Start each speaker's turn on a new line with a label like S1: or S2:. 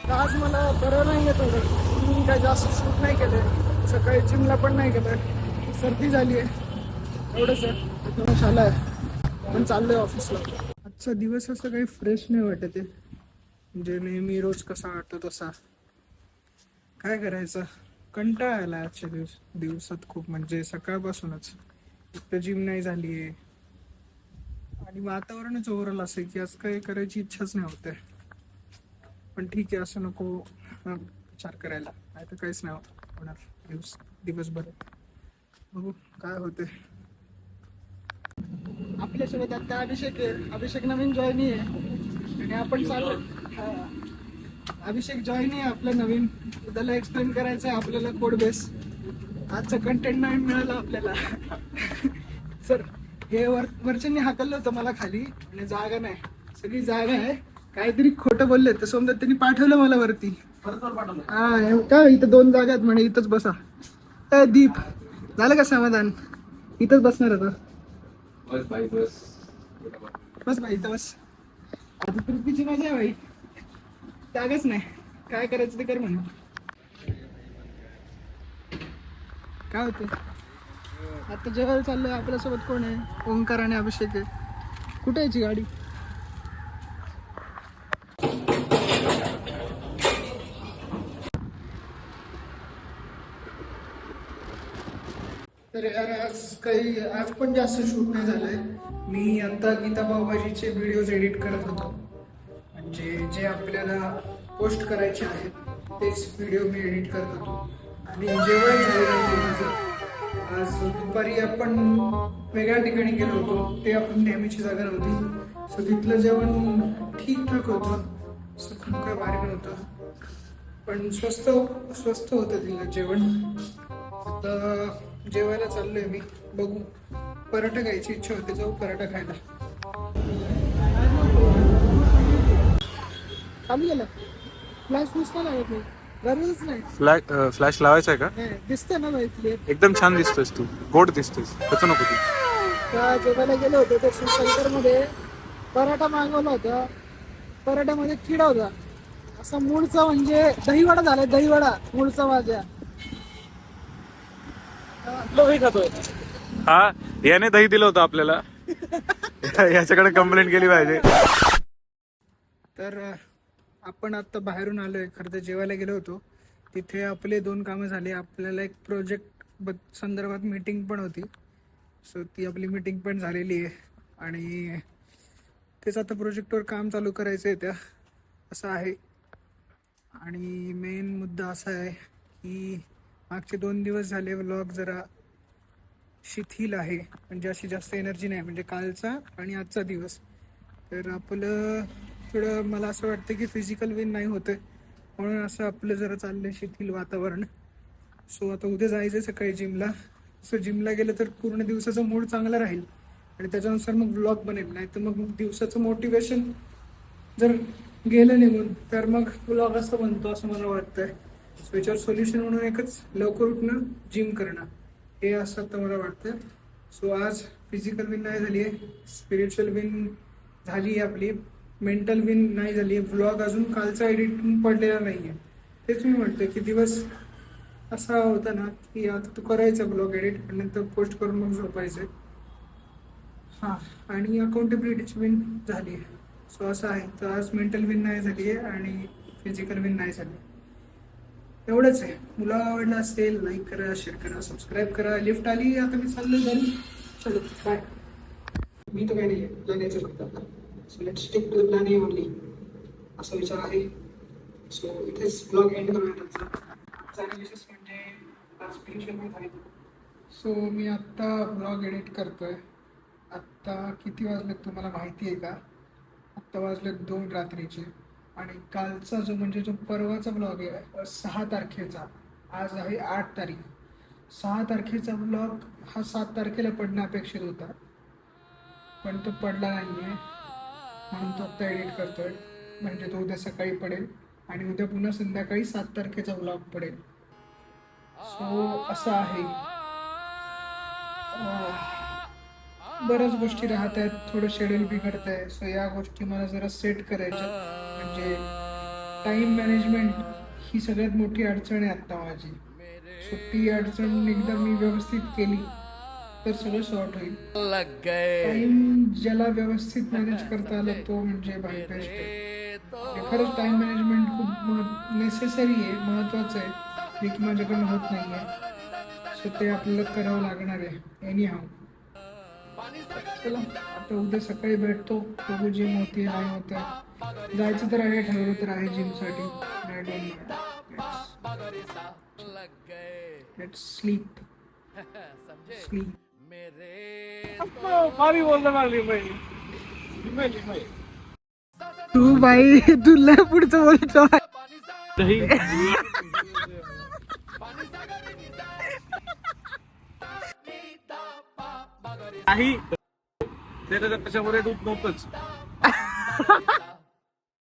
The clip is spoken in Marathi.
S1: आज मला बरं नाही येत होतं, मी काय जास्त शूट नाही केलं, सकाळी जिमला पण नाही गेलं, सर्दी झाली आहे एवढंच आहे. त्याच्यामुळे शाला आहे पण चाललोय ऑफिसला. आजचा दिवस असं काही फ्रेश नाही वाटत आहे, म्हणजे नेहमी रोज कसा वाटतो तसा. काय करायचं, कंटाळा आला आजच्या दिवसात खूप, म्हणजे सकाळपासूनच. एक तर जिम नाही झाली आहे आणि वातावरणच ओव्हरऑल असं आहे की आज काही करायची इच्छाच नाही होते. पण ठीक आहे, असं नको विचार करायला, नाही तर काहीच नाही होणार दिवसभर. बघू काय होते. आपल्यासोबत आता अभिषेक आहे, अभिषेक नवीन जॉईनी आहे आणि आपण चालू. अभिषेक जॉईनी आहे आपलं नवीन, त्याला एक्सप्लेन करायचं आहे आपल्याला कोड बेस. आजचं कंटेंट नाही मिळालं आपल्याला. सर हे वरच्यांनी हाकललं होतं मला खाली आणि जागा नाही, सगळी जागा आहे. काहीतरी खोटं बोलले तर समजा त्यांनी पाठवलं मला वरती. हा काय, इथं 2 जागा आहेत म्हणे, इथंच बसा. दीप झालं का समाधान, इथंच बसणार आता. बस भाई बस, बस भाई इथं बस. आता तृप्तीची मजा आहे भाई, जागाच नाही, काय करायचं ते कर म्हणून. काय होतं आता जेवायला चाललोय, आपल्यासोबत कोण आहे, ओंकार आणि अभिषेक आहे. कुठे यायची गाडी. तर यार आज पण जास्त शूट नाही झालंय. मी आता गीता पावभाजीचे व्हिडिओज एडिट करत होतो, म्हणजे जे आपल्याला पोस्ट करायचे आहेत तेच व्हिडिओ मी एडिट करत होतो. आणि जेवण झालेलं आहे माझं. आज दुपारी आपण वेगळ्या ठिकाणी गेलो होतो, ते आपण नेहमीची जागा नव्हती. सो तिथलं जेवण ठीकठाक होतं, असं खूप काय भारी नव्हतं, पण स्वस्त स्वस्त होतं तिथलं जेवण. आता जेवायला चाललोय मी, बघू. पराठा खायची इच्छा होते, जाऊ पराठा खायला. चालू गेला फ्लॅश दिसतो लागत नाही, गरजच नाही.
S2: फ्लॅश लावायचा आहे का?
S1: दिसतंय ना भाई क्लिअर.
S2: एकदम छान दिसतोयस तू, गोड दिसतोयस, त्याचं नको तू.
S1: त्या जेवायला गेलो होतो तर शिवशंकर मध्ये पराठा मागवला होता, पराठ्यामध्ये किडा होता असा मूळचा, म्हणजे दहीवडा झालाय, दहीवडा मूळचा माझ्या. लोही खातोय.
S2: हा, याने दही दिलं होतं आपल्याला. याच्याकडे कंप्लेंट केली पाहिजे.
S1: तर आपण आता बाहेरून आलोय, खरं तर जेवायला गेलो होतो, तिथे आपले 2 कामं झाले. आपल्याला एक प्रोजेक्ट संदर्भात मीटिंग पण होती, सो ती आपली मीटिंग पण झालेली आहे आणि तेच आता प्रोजेक्टवर काम चालू करायचं आहे त्या, असं आहे. आणि मेन मुद्दा असा आहे की मागचे 2 दिवस झाले व्लॉग जरा शिथिल आहे, म्हणजे अशी जास्त एनर्जी नाही, म्हणजे कालचा आणि आजचा दिवस. तर आपलं थोडं, मला असं वाटतं की फिजिकल विन नाही होतं, म्हणून असं आपलं जरा चाललंय शिथिल वातावरण. सो आता उद्या जायचं सकाळी जिमला. सो जिमला गेलं तर पूर्ण दिवसाचा मूड चांगला राहील आणि त्याच्यानुसार मग ब्लॉग बनेल. नाही तर मग दिवसाचं मोटिवेशन जर गेलं निघून तर मग ब्लॉग असं बनतो, असं मला वाटतंय. सो याच्यावर सोल्युशन म्हणून एकच, लवकर उठणं, जिम करणं, हे असं तर मला वाटतं. सो आज फिजिकल विन नाही झाली आहे, स्पिरिच्युअल विन झाली आहे आपली, मेंटल विन नाही झाली आहे. व्लॉग अजून कालचा एडिट पडलेला नाही आहे. तेच मी म्हणतो की दिवस असा होता ना की आता तू करायचा ब्लॉग एडिट आणि नंतर पोस्ट करून मग झोपायचं. हां, आणि अकाउंटेबिलिटीची विन झाली आहे. सो असं आहे. तर आज मेंटल विन नाही झाली आहे आणि फिजिकल विन नाही झाली. एवढंच आहे. मुला आवडलं असेल लाईक करा, शेअर करा, सबस्क्राईब करा. लिफ्ट आली, आता मी चाललो घरी. चलो बाय. मी तर काही नाही आहे, जाण्याचं फक्त आता. So let's stick to the plan only, असा विचार आहे. सो इथेच ब्लॉग एंड करूया त्याचा. चांगली विशेष म्हणजे आज स्पिरिच्युअल विन आहे. सो मी आत्ता ब्लॉग एडिट करतोय. आत्ता किती वाजलेत तुम्हाला माहिती आहे का? आत्ता वाजलेत 2 रात्रीचे. आणि कालचा जो परवाचा ब्लॉग आहे 6 तारखेचा, आज आहे 8 तारीख. 6 तारखेचा ब्लॉग हा 7 तारखेला पडणं अपेक्षित होता, पण तो पडला नाही आहे, म्हणून तो आत्ता एडिट करतोय. म्हणजे तो उद्या सकाळी पडेल आणि उद्या पुन्हा संध्याकाळी 7 तारखेचा ब्लॉग पडेल. सो असं आहे. बऱ्याच गोष्टी राहत आहेत, थोडं शेड्यूल बिघडत आहे. सो या गोष्टी मला जरा सेट करायच्या, म्हणजे टाइम मॅनेजमेंट ही सगळ्यात मोठी अडचण आहे आत्ता माझी. सो ती अडचण एकदा मी व्यवस्थित केली तर सगळं सॉर्ट होईल. टाइम ज्याला व्यवस्थित मॅनेज करता आलं तो म्हणजे भाई बेस्ट आहे. म्हणजे खरंच टाइम मॅनेजमेंट खूप नेसेसरी आहे, महत्त्वाचं आहे, जे की माझ्याकडनं होत नाही आहे. सो ते आपल्याला करावं लागणार आहे एनी हाव. चला आता उद्या सकाळी भेटतो, बघू जिम होती नाही होतं. जायचं तर आहे, ठरवलं तर आहे जिमसाठी. Let's sleep sleep. तू बाई तुला पुढचं बोलतो.
S2: नाही त्याच्यामध्ये दूध नव्हतंच.